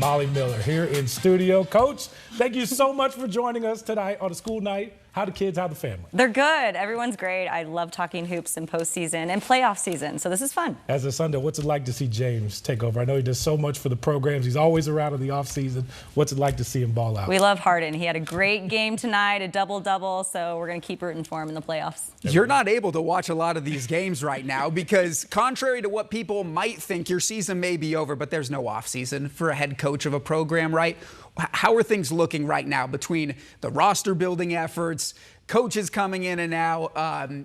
Molly Miller here in studio. Coach, thank you so much for joining us tonight on a school night. How the kids, how the family? They're good. Everyone's great. I love talking hoops in postseason and playoff season, so this is fun. As a Sunday, what's it like to see James take over? I know he does so much for the programs. He's always around in the offseason. What's it like to see him ball out? We love Harden. He had a great game tonight, a double-double, so we're going to keep rooting for him in the playoffs. You're not able to watch a lot of these games right now because contrary to what people might think, your season may be over, but there's no offseason for a head coach of a program, right? How are things looking right now between the roster building efforts, coaches coming in and out,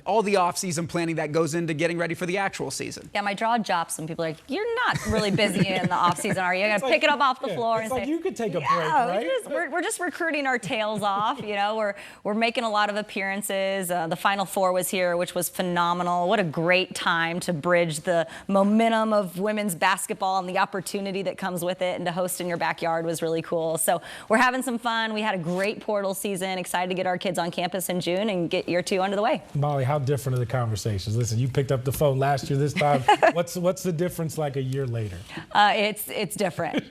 all the offseason planning that goes into getting ready for the actual season? Yeah, my jaw drops when people are like, you're not really busy in the offseason, are you? You're going to pick it up off the floor and say, you could take a break, right? We're just recruiting our tails off. You know, we're making a lot of appearances. The Final Four was here, which was phenomenal. What a great time to bridge the momentum of women's basketball and the opportunity that comes with it, and to host in your backyard was really cool. So we're having some fun. We had a great portal season. Excited to get our kids on campus in June and get year 2 under the way. Molly, how different are the conversations? Listen, you picked up the phone last year, this time. What's the difference like a year later? It's different.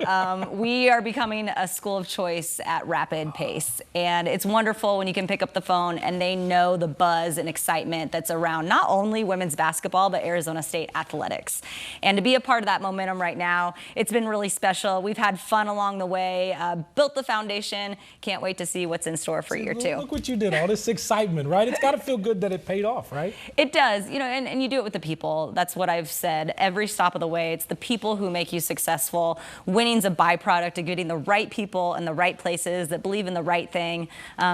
We are becoming a school of choice at rapid pace, and it's wonderful when you can pick up the phone and they know the buzz and excitement that's around not only women's basketball but Arizona State athletics. And to be a part of that momentum right now, it's been really special. We've had fun along the way, built the foundation. Can't wait to see what's in store for year 2. Look what you did, all this excitement, right? It's got to feel good that it paid off, right? It does, you know, and you do it with the people. That's what I've said every stop of the way. It's the people who make you successful. Winning's a byproduct of getting the right people in the right places that believe in the right thing.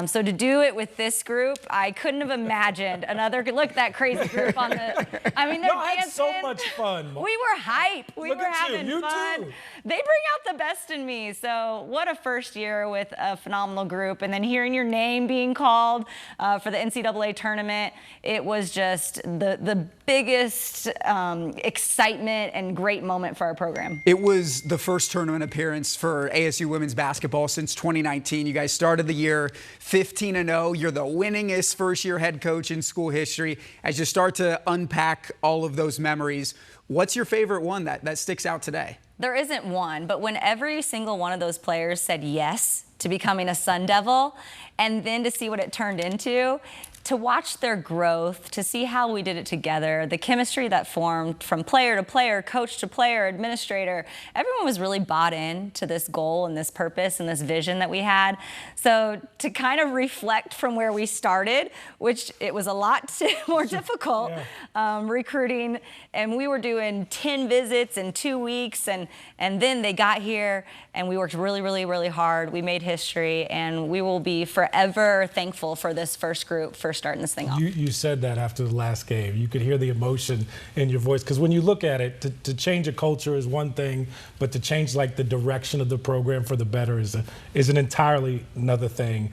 So to do it with this group, I couldn't have imagined another. Look at that crazy group on the. I mean, they're dancing. I had so much fun. We were hype. We were having fun. Too. They bring out the best in me. So what a first year with a phenomenal group, and then hearing your name being called for the NCAA tournament, it was just the biggest excitement and great moment for our program. It was the first tournament appearance for ASU women's basketball since 2019. You guys started the year 15-0. You're the winningest first-year head coach in school history. As you start to unpack all of those memories, what's your favorite one that sticks out today? There isn't one, but when every single one of those players said yes to becoming a Sun Devil, and then to see what it turned into, to watch their growth, to see how we did it together, the chemistry that formed from player to player, coach to player, administrator, everyone was really bought in to this goal and this purpose and this vision that we had. So to kind of reflect from where we started, which it was a lot more difficult, recruiting, and we were doing 10 visits in 2 weeks, and then they got here and we worked really, really, really hard. We made history, and we will be forever thankful for this first group for starting this thing off. You said that after the last game. You could hear the emotion in your voice, because when you look at it, to change a culture is one thing, but to change like the direction of the program for the better is an entirely another thing.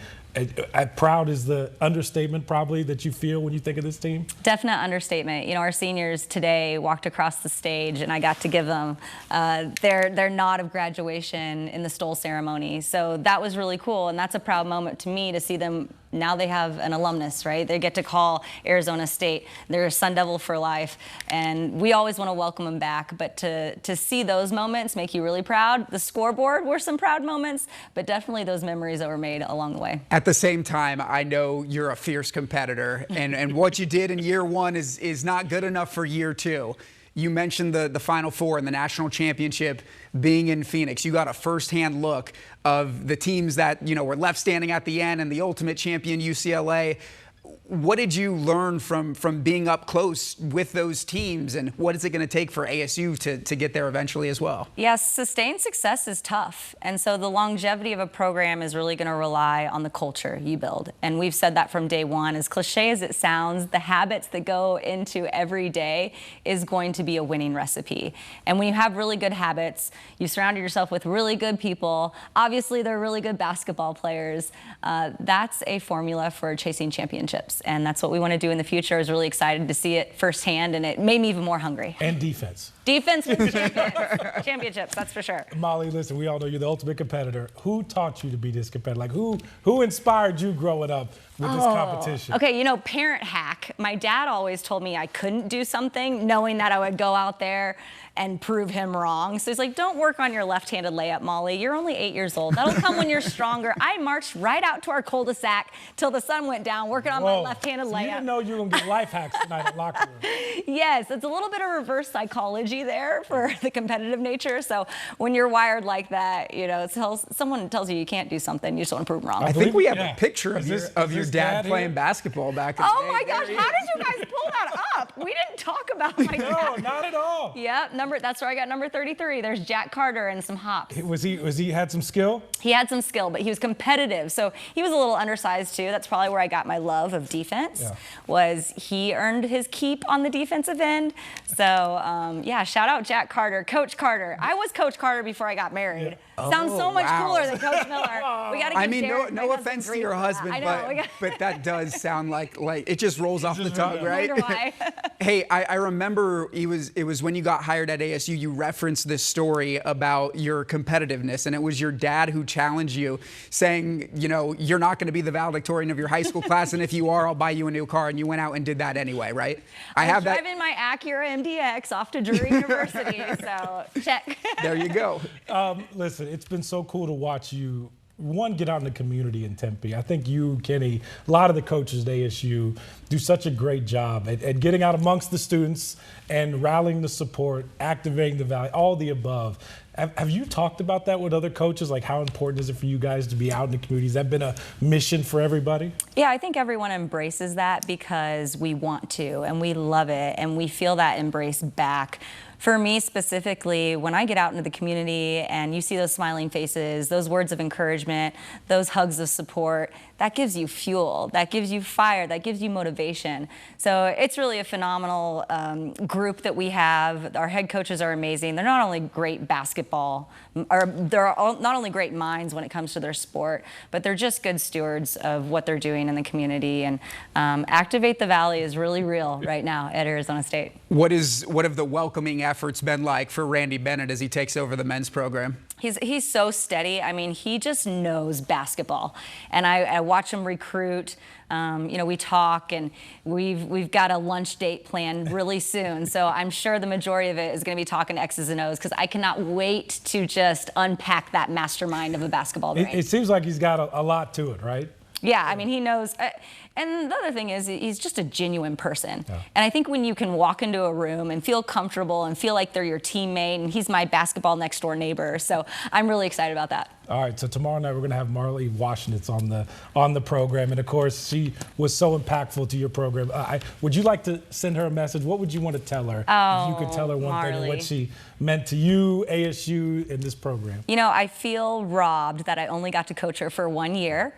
Proud is the understatement probably that you feel when you think of this team? Definite understatement. You know, our seniors today walked across the stage and I got to give them their nod of graduation in the Stoll ceremony. So that was really cool, and that's a proud moment to me to see them. Now they have an alumnus, right? They get to call Arizona State. They're a Sun Devil for life, and we always want to welcome them back. But to see those moments make you really proud. The scoreboard were some proud moments, but definitely those memories that were made along the way. At the same time, I know you're a fierce competitor, and what you did in year 1 is not good enough for year 2. You mentioned the Final Four and the national championship being in Phoenix. You got a firsthand look of the teams that, you know, were left standing at the end and the ultimate champion UCLA. What did you learn from being up close with those teams, and what is it going to take for ASU to get there eventually as well? Yes, sustained success is tough, and so the longevity of a program is really going to rely on the culture you build, and we've said that from day one. As cliche as it sounds, the habits that go into every day is going to be a winning recipe, and when you have really good habits, you surround yourself with really good people. Obviously, they're really good basketball players. That's a formula for chasing championships. And that's what we want to do in the future. I was really excited to see it firsthand, and it made me even more hungry. And defense. Defense wins championships, that's for sure. Molly, listen, we all know you're the ultimate competitor. Who taught you to be this competitor? Like, who inspired you growing up with this competition? Okay, you know, parent hack. My dad always told me I couldn't do something knowing that I would go out there and prove him wrong. So he's like, don't work on your left-handed layup, Molly. You're only 8 years old. That'll come when you're stronger. I marched right out to our cul-de-sac till the sun went down, working on my left-handed layup. You didn't know you were going to get life hacks tonight at locker room. Yes, it's a little bit of reverse psychology there for the competitive nature. So when you're wired like that, you know, someone tells you you can't do something, you just want to prove them wrong. I think we have a picture of your dad playing here? basketball back in the day. Oh my gosh, how did you guys pull that up? We didn't talk about my dad. No, not at all. Yep, that's where I got number 33. There's Jack Carter and some hops. Was he had some skill? He had some skill, but he was competitive. So he was a little undersized too. That's probably where I got my love of defense. Was he earned his keep on the defensive end. So yeah, shout out Jack Carter, Coach Carter. I was Coach Carter before I got married. Sounds so much cooler than Coach Miller. We gotta give Derek, no offense to your husband, but that does sound like it just rolls off the tongue, right? Hey, I remember it was when you got hired at ASU, you referenced this story about your competitiveness, and it was your dad who challenged you, saying, you know, you're not going to be the valedictorian of your high school class, and if you are, I'll buy you a new car, and you went out and did that anyway, right? I was driving my Acura MDX off to Drury University, so check. There you go. Listen, it's been so cool to watch you, one, get out in the community in Tempe. I think you, Kenny, a lot of the coaches at ASU do such a great job at getting out amongst the students and rallying the support, activating the value, all the above. Have you talked about that with other coaches? Like, how important is it for you guys to be out in the community? Has that been a mission for everybody? Yeah, I think everyone embraces that because we want to and we love it and we feel that embrace back. For me specifically, when I get out into the community and you see those smiling faces, those words of encouragement, those hugs of support, that gives you fuel, that gives you fire, that gives you motivation. So it's really a phenomenal group that we have. Our head coaches are amazing. They're not only great basketball, or they're not only great minds when it comes to their sport, but they're just good stewards of what they're doing in the community. And Activate the Valley is really real right now at Arizona State. What have the welcoming efforts been like for Randy Bennett as he takes over the men's program? He's so steady. I mean, he just knows basketball, and I watch him recruit. You know, we talk, and we've got a lunch date planned really soon. So I'm sure the majority of it is going to be talking X's and O's because I cannot wait to just unpack that mastermind of a basketball brain. It seems like he's got a lot to it, right? Yeah, I mean, he knows. And the other thing is he's just a genuine person. And I think when you can walk into a room and feel comfortable and feel like they're your teammate, and he's my basketball next door neighbor. So I'm really excited about that. All right, so tomorrow night we're going to have Marley Washington on the program. And, of course, she was so impactful to your program. Would you like to send her a message? What would you want to tell her? If you could tell her one thing, what she meant to you, ASU, and this program. You know, I feel robbed that I only got to coach her for 1 year.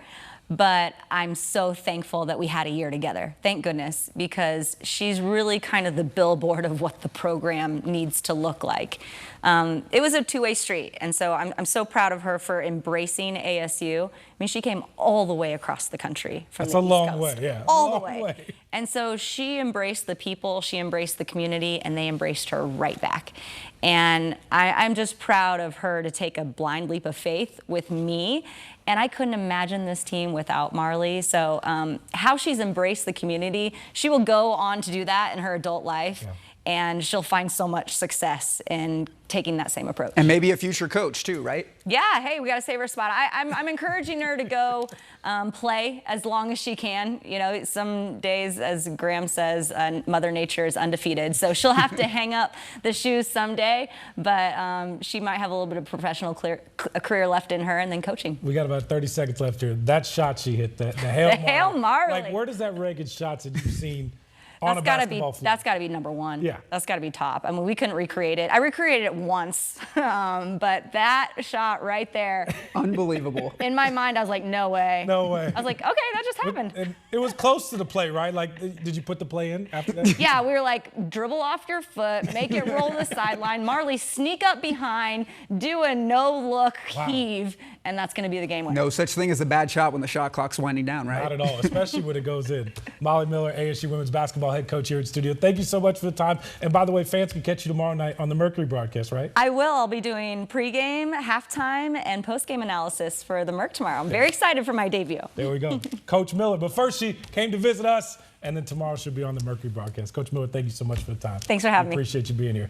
But I'm so thankful that we had a year together. Thank goodness, because she's really kind of the billboard of what the program needs to look like. It was a two-way street, and so I'm so proud of her for embracing ASU. I mean, she came all the way across the country from the East Coast. That's a long way, yeah. All the way. And so she embraced the people, she embraced the community, and they embraced her right back. And I'm just proud of her to take a blind leap of faith with me. And I couldn't imagine this team without Marley. So how she's embraced the community, she will go on to do that in her adult life. And she'll find so much success in taking that same approach. And maybe a future coach too, right? Yeah, hey, we got to save her spot. I'm encouraging her to go play as long as she can. You know, some days, as Graham says, Mother Nature is undefeated. So she'll have to hang up the shoes someday, but she might have a little bit of professional career left in her, and then coaching. We got about 30 seconds left here. That shot she hit, the Hail Marley. Like, where does that rank in shots that you've seen? That's got to be number one. Yeah. That's got to be top. I mean, we couldn't recreate it. I recreated it once, but that shot right there. Unbelievable. In my mind, I was like, no way. No way. I was like, okay, that just happened. And it was close to the play, right? Like, did you put the play in after that? Yeah, we were like, dribble off your foot, make it roll to the sideline. Marley, sneak up behind, do a no-look heave, and that's going to be the game winner. No such thing as a bad shot when the shot clock's winding down, right? Not at all, especially when it goes in. Molly Miller, ASU women's basketball head coach here at studio. Thank you so much for the time. And by the way, fans can catch you tomorrow night on the Mercury broadcast, right? I will. I'll be doing pregame, halftime, and postgame analysis for the Merc tomorrow. I'm very excited for my debut. There we go. Coach Miller. But first, she came to visit us, and then tomorrow she'll be on the Mercury broadcast. Coach Miller, thank you so much for the time. Thanks for having me. Appreciate you being here.